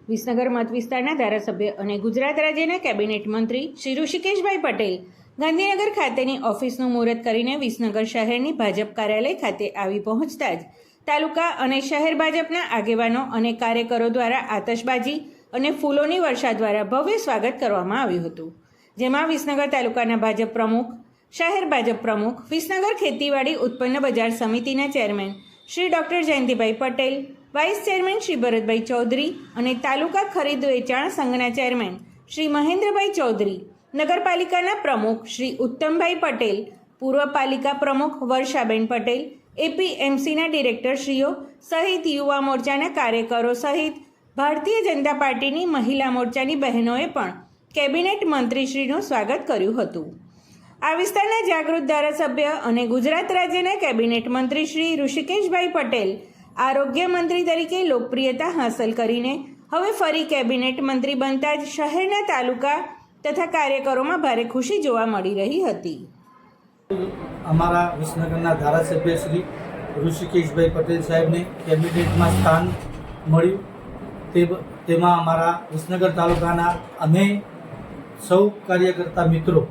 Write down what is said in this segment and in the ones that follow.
વિસનગર મત વિસ્તારના ધારાસભ્ય અને ગુજરાત રાજ્યના કેબિનેટ મંત્રી શ્રી ઋષિકેશભાઈ પટેલ ગાંધીનગર ખાતેની ઓફિસનું મુહૂર્ત કરીને વિસનગર શહેરની ભાજપ કાર્યાલય ખાતે આવી પહોંચતા જ તાલુકા અને શહેર ભાજપના આગેવાનો અને કાર્યકરો દ્વારા આતશબાજી અને ફૂલોની વર્ષા દ્વારા ભવ્ય સ્વાગત કરવામાં આવ્યું હતું, જેમાં વિસનગર તાલુકાના ભાજપ પ્રમુખ, શહેર ભાજપ પ્રમુખ, વિસનગર ખેતીવાડી ઉત્પન્ન બજાર સમિતિના chairman Shri doctor Jayantibhai Patel, vice chairman Shri Bharatbhai Chaudhari અને તાલુકા ખરીદ વેચાણ સંઘના ચેરમેન શ્રી મહેન્દ્રભાઈ ચૌધરી, નગરપાલિકાના પ્રમુખ શ્રી ઉત્તમભાઈ પટેલ, પૂર્વ પાલિકા પ્રમુખ વર્ષાબેન પટેલ, એપીએમસીના ડિરેક્ટરશ્રીઓ સહિત યુવા મોરચાના કાર્યકરો સહિત ભારતીય જનતા પાર્ટીની મહિલા મોરચાની બહેનોએ પણ કેબિનેટ મંત્રીશ્રીનું સ્વાગત કર્યું હતું. આ વિસ્તારના જાગૃત ધારાસભ્ય અને ગુજરાત રાજ્યના કેબિનેટ મંત્રી શ્રી ઋષિકેશભાઈ પટેલ આરોગ્ય મંત્રી તરીકે લોકપ્રિયતા હાંસલ કરીને હવે ફરી કેબિનેટ મંત્રી બનતા જ શહેરના તાલુકા તથા કાર્યકરોમાં ભારે ખુશી જોવા મળી રહી હતી. અમારા વિસનગરના ધારાસભ્ય શ્રી ઋષિકેશભાઈ પટેલ સાહેબને કેબિનેટમાં સ્થાન મળ્યું. તેમાં અમારા વિસનગર તાલુકાના અમે સૌ કાર્યકર્તા મિત્રો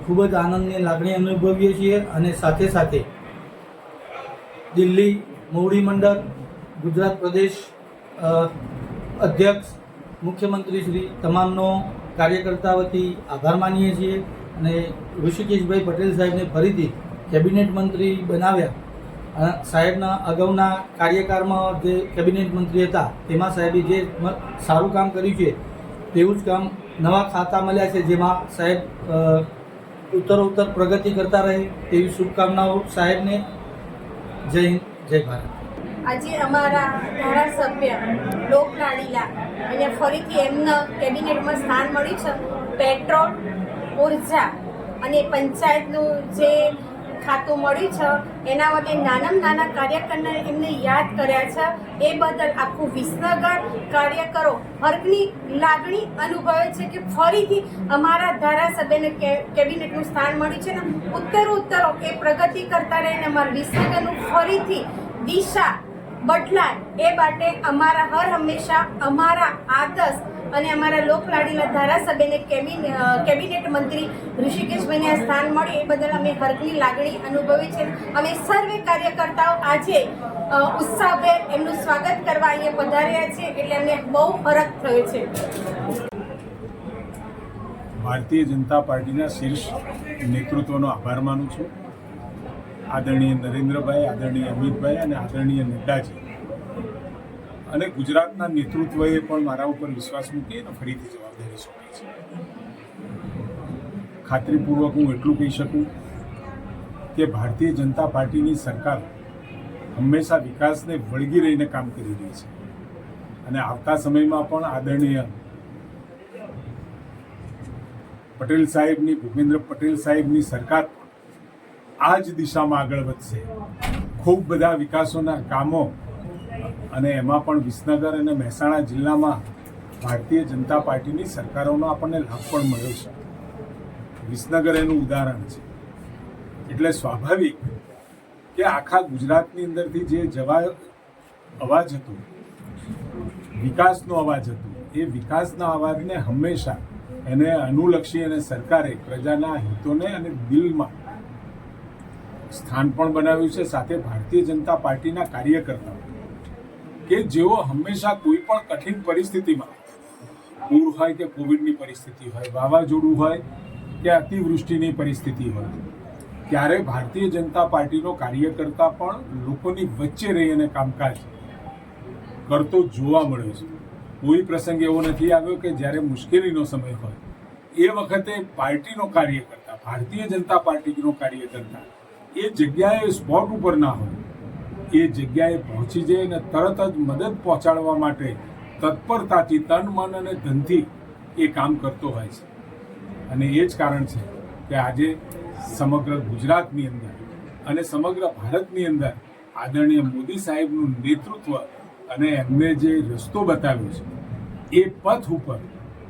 ખૂબ જ આનંદની લાગણી અનુભવીએ છીએ અને સાથે સાથે દિલ્હી મોવડી મંડળ, ગુજરાત પ્રદેશ અધ્યક્ષ, મુખ્યમંત્રી શ્રી તમામનો કાર્યકર્તા વતી આભાર માનીએ છીએ અને ઋષિકેશભાઈ પટેલ સાહેબને ફરીથી કેબિનેટ મંત્રી બનાવ્યા. સાહેબના અગાઉના કાર્યકાળમાં જે કેબિનેટ મંત્રી હતા તેમાં સાહેબે જે સારું કામ કર્યું છે તેવું જ કામ નવા ખાતા મળ્યા છે, જેમાં સાહેબ ઉત્તરોત્તર પ્રગતિ કરતા રહે તેવી શુભકામનાઓ સાહેબને. જય હિન્દ, જય ભારત. આજે અમારા ધારાસભ્ય લોકલાડીલા અને ફરીથી એમના કેબિનેટમાં સ્થાન મળ્યું છે. પેટ્રોલ, ઉર્જા અને પંચાયતનું જે ખાતું મળ્યું છે એના માટે નાના કાર્યકરને એમને યાદ કર્યા છે. એ બદલ આખું વિસનગર કાર્યકરો હર્કની લાગણી અનુભવે છે કે ફરીથી અમારા ધારાસભ્યને કેબિનેટનું સ્થાન મળ્યું છે ને ઉત્તરો એ પ્રગતિ કરતા રહીને અમારા વિસનગરનું ફરીથી દિશા બદલાય એ માટે અમારા હર હંમેશા અમારા આદર્શ અને અમારા લોકલાડીલા ધારાસભ્યને કેબિનેટ મંત્રી ઋષિકેશભાઈને આ સ્થાન મળ્યું એ બદલ અમે હર્કની લાગણી અનુભવી છે. અમે સર્વે કાર્યકર્તાઓ આજે ઉત્સાહભેર એમનું સ્વાગત કરવા અહીંયા પધાર્યા છે, એટલે અમને બહુ હરખ થયો છે. ભારતીય જનતા પાર્ટીના શીર્ષ નેતૃત્વનો આભાર માનું છું. આદરણીય નરેન્દ્રભાઈ, આદરણીય અમિતભાઈ અને આદરણીય નડ્ડાજી અને ગુજરાતના નેતૃત્વએ પણ મારા ઉપર વિશ્વાસ મૂકી અને ફરીથી જવાબદારી સોંપી છે. ખાતરીપૂર્વક હું એટલું કહી શકું કે ભારતીય જનતા પાર્ટીની સરકાર હંમેશા વિકાસને વળગી રહીને કામ કરી રહી છે અને આવતા સમયમાં પણ આદરણીય પટેલ સાહેબની, ભૂપેન્દ્ર પટેલ સાહેબની સરકાર આ જ દિશામાં આગળ વધશે. ખૂબ બધા વિકાસોના કામો અને એમાં પણ વિસનગર અને મહેસાણા જિલ્લામાં ભારતીય જનતા પાર્ટીની સરકારોનો આપણને લાભ પણ મળ્યો છે. વિસનગર એનું ઉદાહરણ છે. એટલે સ્વાભાવિક કે આખા ગુજરાતની અંદરથી જે અવાજ હતો, વિકાસનો અવાજ હતો, એ વિકાસના અવાજને હંમેશા એને અનુલક્ષી અને સરકારે પ્રજાના હિતોને અને દિલમાં સ્થાન પણ બનાવ્યું છે. સાથે ભારતીય જનતા પાર્ટીના કાર્યકર્તાઓ કે જેઓ હંમેશા કોઈ પણ કઠિન પરિસ્થિતિમાં, પૂર હોય કે કોવિડની પરિસ્થિતિ હોય, વાવાઝોડું હોય કે અતિવૃષ્ટિની પરિસ્થિતિ હોય, ત્યારે ભારતીય જનતા પાર્ટીનો કાર્યકર્તા પણ લોકોની વચ્ચે રહી અને કામકાજ કરતો જોવા મળ્યો છે. કોઈ પ્રસંગ એવો નથી આવ્યો કે જ્યારે મુશ્કેલીનો સમય હોય એ વખતે પાર્ટીનો કાર્યકર્તા, ભારતીય જનતા પાર્ટીનો કાર્યકર્તા એ જગ્યાએ સ્પોટ ઉપર ના હોય, એ જગ્યાએ પહોંચી જાય અને તરત જ મદદ પહોંચાડવા માટે તત્પરતાથી, તન, મન અને ધનથી એ કામ કરતો હોય છે. અને એ જ કારણ છે કે આજે સમગ્ર ગુજરાતની અંદર અને સમગ્ર ભારતની અંદર આદરણીય મોદી સાહેબનું નેતૃત્વ અને એમને જે રસ્તો બતાવ્યો છે એ પથ ઉપર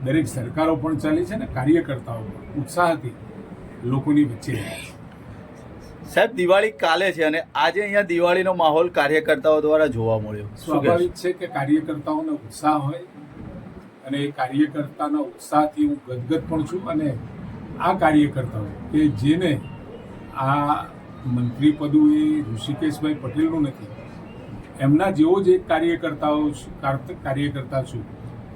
દરેક સરકારો પણ ચાલી છે અને કાર્યકર્તાઓ પણ ઉત્સાહથી લોકોની વચ્ચે રહ્યા છે. સાહેબ, દિવાળી કાલે છે અને આજે અહીંયા દિવાળીનો માહોલ કાર્યકર્તાઓ દ્વારા જોવા મળ્યો. સ્વાભાવિક છે કે કાર્યકર્તાઓનો ઉત્સાહ હોય અને એ કાર્યકર્તાના ઉત્સાહથી હું ગદગદ પણ છું. અને આ કાર્યકર્તાઓ કે જેને આ મંત્રી પદું એ ઋષિકેશભાઈ પટેલનું નથી, એમના જેવો જ એક કાર્યકર્તા છું.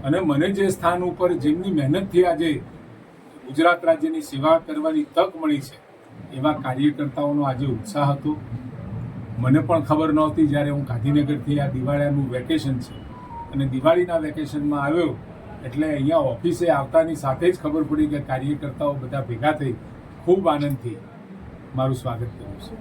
અને મને જે સ્થાન ઉપર જેમની મહેનતથી આજે ગુજરાત રાજ્યની સેવા કરવાની તક મળી છે, એવા કાર્યકર્તાઓનો આજે ઉત્સાહ હતો. મને પણ ખબર નહોતી જ્યારે હું ગાંધીનગરથી આ દિવાળીનું વેકેશન છે અને દિવાળીના વેકેશનમાં આવ્યો એટલે અહીંયા ઓફિસે આવતાની સાથે જ ખબર પડી કે કાર્યકર્તાઓ બધા ભેગા થઈ ખૂબ આનંદથી મારું સ્વાગત કર્યું છે.